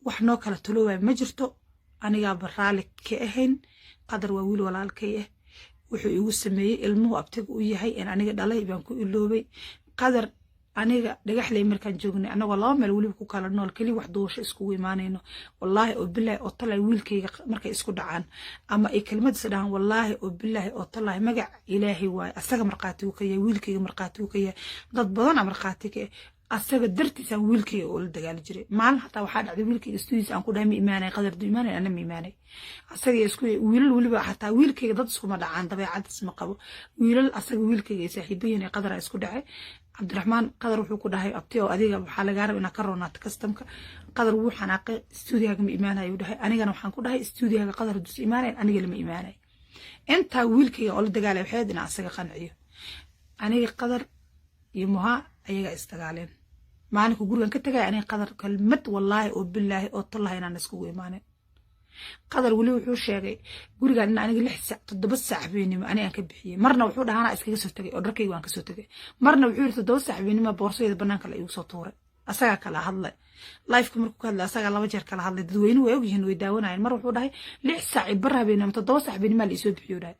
wax noo kala taloobay ma jirto anigaa baraali ka ahayn qadar waa wiil walaalkay ah wuxuu igu sameeyey ilmuhu abtiga u yahay in aniga dhalay baan ku iloobay qadar aniga dhagaxley markaan joognay anagoo laba meel waliba ku kala nool kali wax doosho iskugu imaanayno wallahi oo billahi oo talay wiilkayga markay isku dhacaan ama ay kelmad sadaan wallahi oo billahi oo talay magac ilaahi waay asaga marqaati uu ka yahay wiilkayga marqaati uu ka yahay dad badan marqaati ka asaga dartiisa wiilkayga oo la dagaal jiray maalin hatta waxa dhacday wiilkayga studiis aan ku dhahay ma iimaanay qadar du iimaanay ana ma iimaanay asaga isku wiilal waliba hatta wiilkayga dad isku ma dhacaan dabeecad isma qabo wiilal asaga wiilkayga saaxiibayeen qadar isku dhacay cabdiraxmaan qadar wuxuu ku dhahay abtiyo adiga waxa laga rabaa inaad ka roonaato kastamka qadar wuu xanaaqay stuudiyaga ma iimaanay uu dhahay anigana waxaan ku dhahay stuudiyaga qadar dus iimaanay aniga lama iimaanay inta wiilkayga oo la dagaalay waxay inaan asaga qanciyo aniga qadar iyo muha ayaga istagaaleen maalinka gurigan ka tagay aniga qadar kalmad wallahi oo billahi oo tallahi inaan isku iimaanay qadar wali wuxuu sheegay gurigan in aniga 6 saac 7 saac beenimo aniga ka bixiyay marna wuxuu dhahanaa iskaga soo tagay oo dharkayga waan ka soo tagay marna wuxuu yiri 7 saac beenimo boorsayda banaanka la igu soo tuuray asaga kala hadlay live-ka markuu ka hadlay asaga laba jeer kala hadlay dadweynuhu way ogyihiin way daawanayeen mar wuxuu dhahay 6 saac bar habeenimo 7 saac beenimo la isoo bixiyo dhahay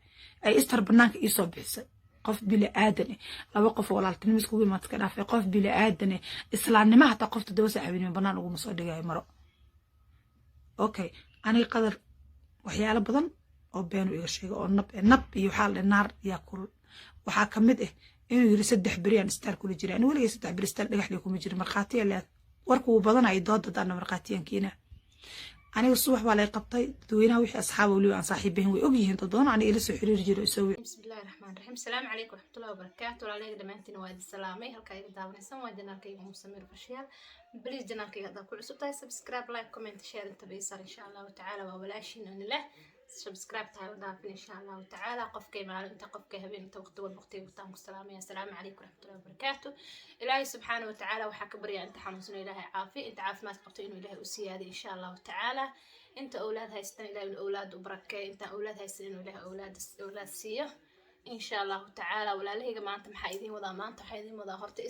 ay istar banaanka ii soo bixisay qof bila aadan laba qof walaaltinimo isku imaad ka dhaafay qof bila aadan islaamnimo hatta qof 7 saac beenimo banaan ugu soo dhigay maro okay aniga qadar waxyaalo badan oo been iga sheegay oo nab iyo xaal naar yaa kul waxa kamid ah inuu yiri 3 bariyan star kula jiraan waliga 3 bari star dhagaxley kuma jiro marqaati la warku badan ay doodada marqaatiyankiina aniga subax baa lay qabtay dadweynaha wixii asxaab waliba aan saaxiibeen way ogyihiin dad badan aniga ila soo xiriir jiray soo bismillaahir rahmaanir rahiim salaamu calaykum waraxmatullaahi wabarakaatuh walaalay dhamaantiin waa salaamay halka ay daawanaysan waa janaalkayga Musamir Fashiyaal please janaalkayga hadda ku cusub tahay subscribe like comment share inta beesar insha Allah ta'ala waa walaashin anila subscribe tahay wadaafin insha Allah ta'ala qofkay maalinta qofkay habeenta waqtiga taan ku salaamay assalaamu calaykum waraxmatullaahi wabarakaatuh ilaahi subhanahu wa ta'ala waxa ka bariya inta xanuunsan ilaahay caafi inta caafimaad qabto inuu ilaahay u siyaado insha Allah ta'ala انت اولاد هايستن الى الاولاد وبركه انت اولاد هايستن الى اولاد سيو ان شاء الله تعالى ولا لهيga maanta waxa idin wada maanta waxa idin wada horta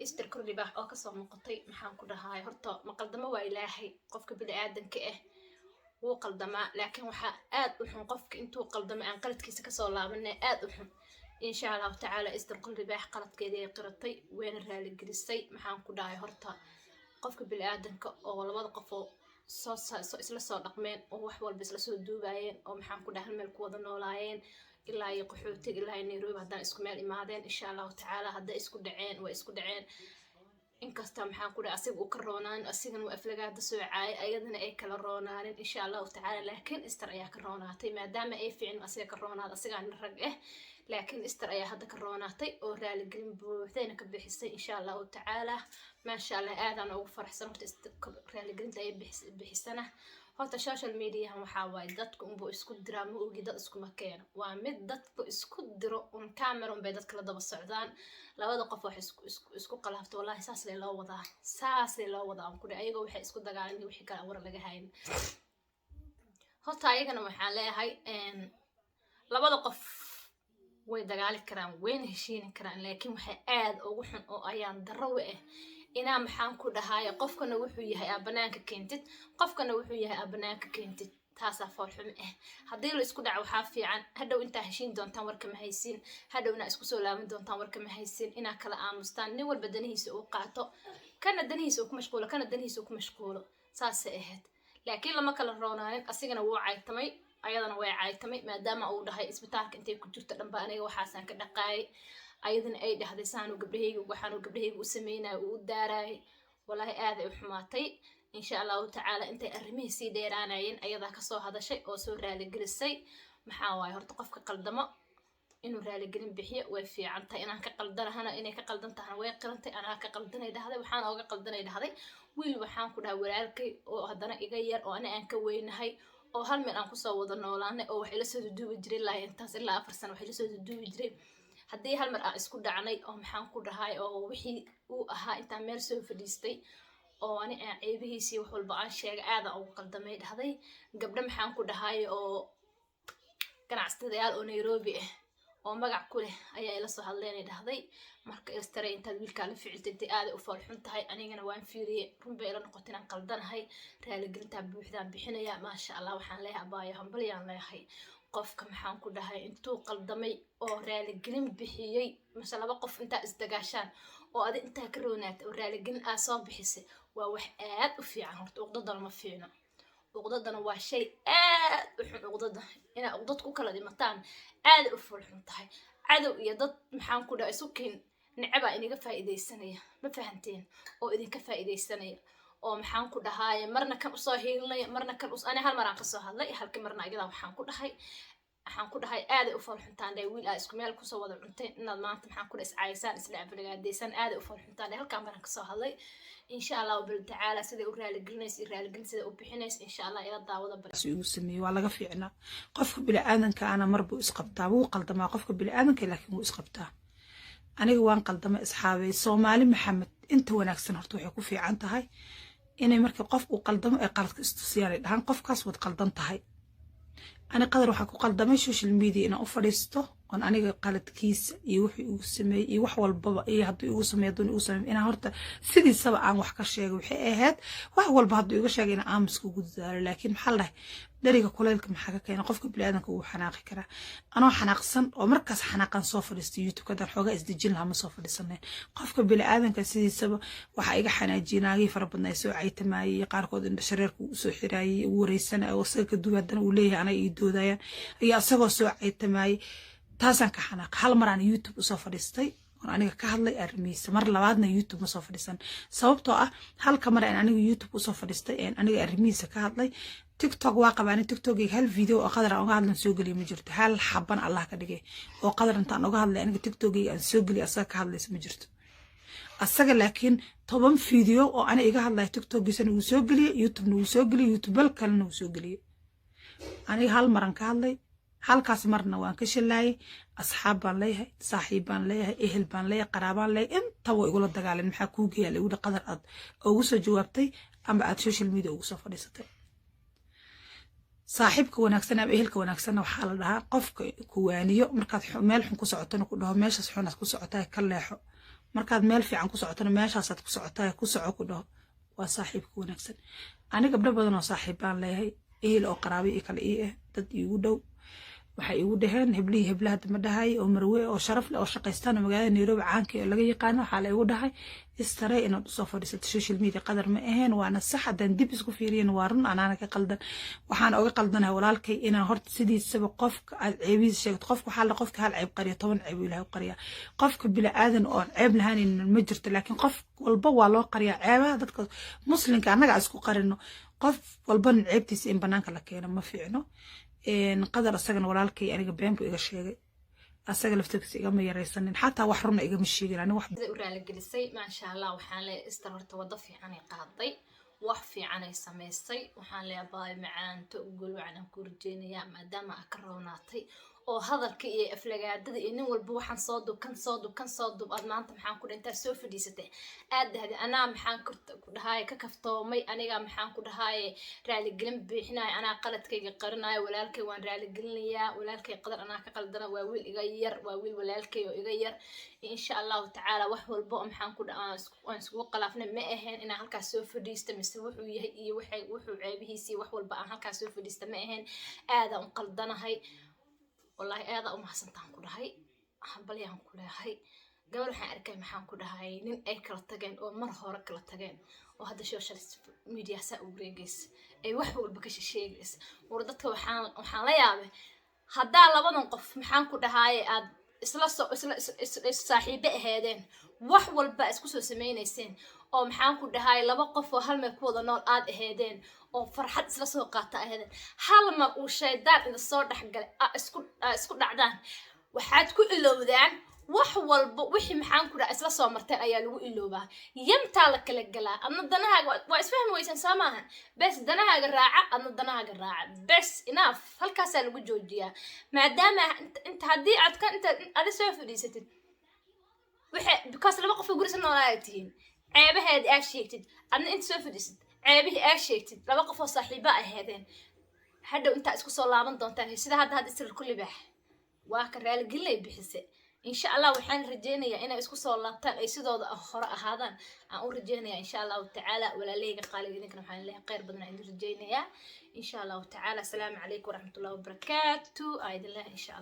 ister kor libaax oo ka soo noqotay maxaan ku dhahay horta ma qaldamo waa ilaahay qofka bini aadanka ah wuu qaldama laakiin waxa aad u xun qofka intuu qaldamo aan qaladkiisa ka soo laabanay aad u xun in sha Allah ta'ala ister kor libaax qaladkeeda ay qiratay weena raali gelisay maxaan ku dhahay horta qofka bini aadanka oo labada qof soo isla soo dhaqmeen oo wax walba isla soo duubayeen oo maxaan ku dhahay meel ku wada noolaayeen ilaa ay qaxootiga ilaa ay Nairobi hadaan isku meel imaadeen insha Allah ta'ala hadda isku dhaceen way isku dhaceen inkasta maxaan ku dhahay asiga uu ka roonaan asigana waa aflagaada soo caay ayadana ay kala roonaanin insha Allah ta'ala laakiin istar ayaa ka roonaatay maadaama ay fiicin asiga ka roonaad asiga rag ah laakiin istar ayaa hadda ka roonaatay oo raali gelin buuxdayna ka bixisay insha Allah ta'ala ما شاء الله آذان أو فرح سنة رالي قلت أي بحسنة هذا social media هم حاواي دتكم بو إسكود درامو وجدت إسكو مكان وعمد دتكو إسكود درو كاميرا بيدت كلا دب السعودان لو هذا قفوا إسكو قلافت والله ساس لي لو وضع كل أيقو وحي إسكود دقالني وحي كلا ورا لجهين هذا أيقنا محلي هاي إن لو هذا قف way dagaali karaan weyn heshiin karaan laakiin waxa aad ugu xun oo ayaan darawe ah ina maxaan ku dhahay qofkana wuxuu yahay abanaanka keentid qofkana wuxuu yahay abanaanka keentid taasa farxum ah hadii la isku dhaco waxa fiican hadhow inta heshiin doontaan warka ma haysin hadhowna isku soo laaban doontaan warka ma haysin ina kala aamustaan nin walba danihiisa uu qaato kana danihiisa uu ku mashquulo kana danihiisa uu ku mashquulo saas ahayd laakiin lama kala roonaanin asigana wuu caaytamay ayadana way caaytamay maadaama uu dhahay isbitaalka intay ku jirto dhanba aniga waxaasan ka dhaqaay ayadana ay dhahday saanu gabdhahayga u sameeyay uu daaray wallahi aad ay u xumaatay insha Allah ta'ala intay arrimihiisii dheeraanayeen ayada ka soo hadashay oo soo raali gelisay maxaa waay horta qofka qaldamo inuu raali gelin bixiyo way fiican tahay inaan ka qaldanahana inay ka qaldan tahay way qirantay anaa ka qaldanay dhahday waxaan ooga qaldanay dhahday wiil waxaan ku dhahay walaalkay oo hadana iga yar oo aan ka weynahay oo hal meel aan ku soo wada noolaanay oo wax ila soo duubi jiray ilaa intaas ilaa 4 sano wax ila soo duubi jiray hadii hal mar aan isku dhacnay oo maxaan ku dhahay oo wixii uu ahaa inta meel soo fadhiistay oo ani aan ceebihiisii wax walba aan sheegay aad aan ugu qaldamay dhahday gabdha maxaan ku dhahay oo ganacsidayaal oo Nairobi ah oo magac ku leh ayaa ila soo hadleen dhahday marka istare intaad wiilka la ficiltay inta aad u falxun tahay anigana waan fiiriyay run bay ila noqotay inaan qaldanahay raali gelinta buuxdaan bixinaya ma sha Allah waxaan leeyahay abaayo hambaliyaan leeyahay qofka maxaan ku dhahay intuu qaldamay oo raali gelin bixiyay masha laba qof inta isdagaashaan oo aad inta ka roonaatay oo raali gelin aad soo bixisay waa wax aad u fiican horta uqdadana ma fiicno uqdadana waa shay aad u xun uqdada ina uqdad ku kala dhimataan aad u falxun tahay cadow iyo dad maxaan ku dhahay sukin nicaba inaga faa'iideysanaya ma fahanteen oo idinka faa'iideysanaya oo maxaan ku dhahay marna kan soo hiilnay marna kan ana hal mar aan ka soo hadlay halkii marna ayada waxaan ku dhahay aad u falxuntaan day wiil isku meel ku soo wada cuntay inaad maanta maxaan ku iscaaysan isla aflagaadeesan aad u falxuntaan halkaan marna ka soo hadlay insha Allah bil taala sida u raali gelin sida u bixinays insha Allah ila daawada bal igu sameeyay waa laga fiicnaa qofka bini'aadanka ana marbu isqabtaa wuu qaldamaa qofka bini'aadanka laakiin wuu isqabtaa aniga waan qaldama asxaabay Soomaali Maxamed inta wanaagsan horta waxay ku fiican tahay inay markii qof uu qaldamo ay qaladka istusiyaan dhahan qofkaas wad qaldan tahay ana qadar waxa ku qaldamay social media inaan u fadhiisto on aniga qaladkiisa iyo wixii uu sameeyay iyo wax walba iyo haddii uu sameeyo doon uu sameeyo inaan horta sidiisaba aan wax ka sheego waxay ahayd wax walba haddii iga sheegay inaan aamuska ugu dadaalo laakiin maxaa la dariga kuleelka maxaa ka keenay qofka bini'aadanka uu xanaaqi karaa anoo xanaaqsan oo markaas xanaaqan soo fadhiistay YouTube ka xooga isdijin laha ma soo fadhiisanay qofka bini'aadanka sidiisaba waxa iga xanaajinaagay farabadnay soo caytamaayay qaarkood in shareerku u soo xiraayay uu wareysana oo saga duwadan uu leeyahay ana ii doodayaan ayaa asagoo soo caytamaayay taasan ka xanaaq hal mar aan YouTube u soo fadhiistay aniga ka hadlay arrimihiisa mar labaadna YouTube ma soo fadhiisan sababtoo ah halka mar aan aniga YouTube u soo fadhiistay aniga arrimihiisa ka hadlay TikTok waa qabaan TikTok hal video oo qadar aan uga hadlan soo galiyo ma jirto hal xaban Allah ka dhigay oo qadar intaan uga hadlay aniga TikTok aan soo galiyo asaga ka hadlaysa ma jirto asaga laakiin 10 video oo ana iga hadlay TikTok giisana uu soo galiyo YouTube uu soo galiyo YouTube kalena uu soo galiyo aniga hal maran ka hadlay halkaas marna waan ka shilaayay asxaab baan leeyahay saaxiib baan leeyahay ehel baan leeyahay qaraabaan leeyahay inta way igula dagaaleen maxaa ku geeyay ugu qadar aad ugu soo jawaabtay ama aad social media ugu soo fadhiisatay saaxiibka wanaagsan ama ehelka wanaagsan waxa la dhahaa qofka ku waaniyo markaad meel xun ku socotana ku dhaho meeshaas xun aad ku socotaa ka leexo markaad meel fiican ku socotana meeshaas aad ku socotaa ku soco ku dhaho waa saaxiibka wanaagsan aniga gabdho badan oo saaxiib baan leeyahay ehel oo qaraabi iyo kale dad igu dhow waxay igu dhaheen heblaha dama dhahay oo marwe oo sharaf leh oo shaqaystaan magaalada Nairobi caanka ee laga yaqaan waxa la igu dhahay istare inaad soo fadhiisato social media qadar ma ahayn waana sax hadan dib isku fiiriyeen waa run anaana ka qaldan waxaan uga qaldanahay walaalkay inaan horta sidiisaba qofka aad ceebiis sheegto qofka waxa la qofka hal ceeb qariyo 10 ceeb ilaahay qariya qofka bilaadan oo ceeb lahayn ma jirto laakiin qof walba waa loo qariya ceebaha dadka muslimka anaga isku qarino qof walba ceebtiisa in banaanka la keeno ma fiicno qadar asagana walaalkay aniga been buu iga sheegay asaga laftiisa iga ma yareysanin xataa wax run iga ma sheegin aniga wax u raali gelisay ma sha Allah waxaan leeyahay istar horta wada fiican ay qaaday wax fiican ay sameysay waxaan leeyahay macaanto gol waxaan ku rajeynayaa maadaama ka roonaatay oo hadalka iyo aflagaadada iyo nin walba waxaan soo dub aad maanta maxaan ku dhintaa soo fadhiisatay aad dahday anaa maxaan ku dhahay ka kaftoomay aniga maxaan ku dhahay raali gelin bixinay anaa qaladkayga qarinayo walaalkay waan raali gelinayaa walaalkay qadar anaa ka qaldana waa wiil iga yar waa wiil walaalkay oo iga yar insha Allah taala wax walba maxaan ku dhahay aan isku qalaafnay ma ahayn inaan halkaas soo fadhiisto mise wuxuu yahay iyo wuxuu ceebihiisii wax walba aan halkaas soo fadhiisto ma ahayn aad aan qaldanahay والله هذا أم حسن تانكو دهاي حبلي هنكو دهاي قبل حين أركي محانكو دهاي نين أي كلا تجين أو مرة كلا تجين وهذا شو شرس ميديا ساق بريجس أي وحول بكش الشيء جس وردته وحان لا يابه هذا على بدن قف محانكو دهاي أد صاحبة هذين وحول بس كسر سمينيسين أو محانكو دهاي لبا قف وهل ما يكون نور آد هذين oo farxad isla soo qaata ahayd hal mar uu shaydaan in soo dhaxgal isku dhacdaan waxaad ku ilowdaan wax walba wixii maxaan ku dhac isla soo martay ayaa lagu iloobaa yamta la kala galaa adna danahaaga waa isfahmi weysan saamahan bas danahaaga raaca adna danahaaga raaca bas enough halkaas lagu joojiyaa maadaama inta hadii aad ka inta aad soo fadhiisatid wixii because laba qof guriga noolaaytiin ceebaheed aad sheegtid adna inta soo fadhiisatid ceebihi aad sheegtid laba qof oo saaxiibo ah heedeen hadhow inta isku soo laaban doontaan sida hadda isir kulli baax waa ka raaligelin bixisay insha Allah waxaan rajeynayaa inay isku soo laabtaan ay sidooda hore ahaadaan aan u rajeynayaa insha Allah ta'ala walaaleyga qaaliga idinkana waxaan leeyahay khayr badan aan rajeynayaa insha Allah ta'ala. Assalaamu calaykum waraxmatullaahi wabarakaatuh. Aidillah insha Allah.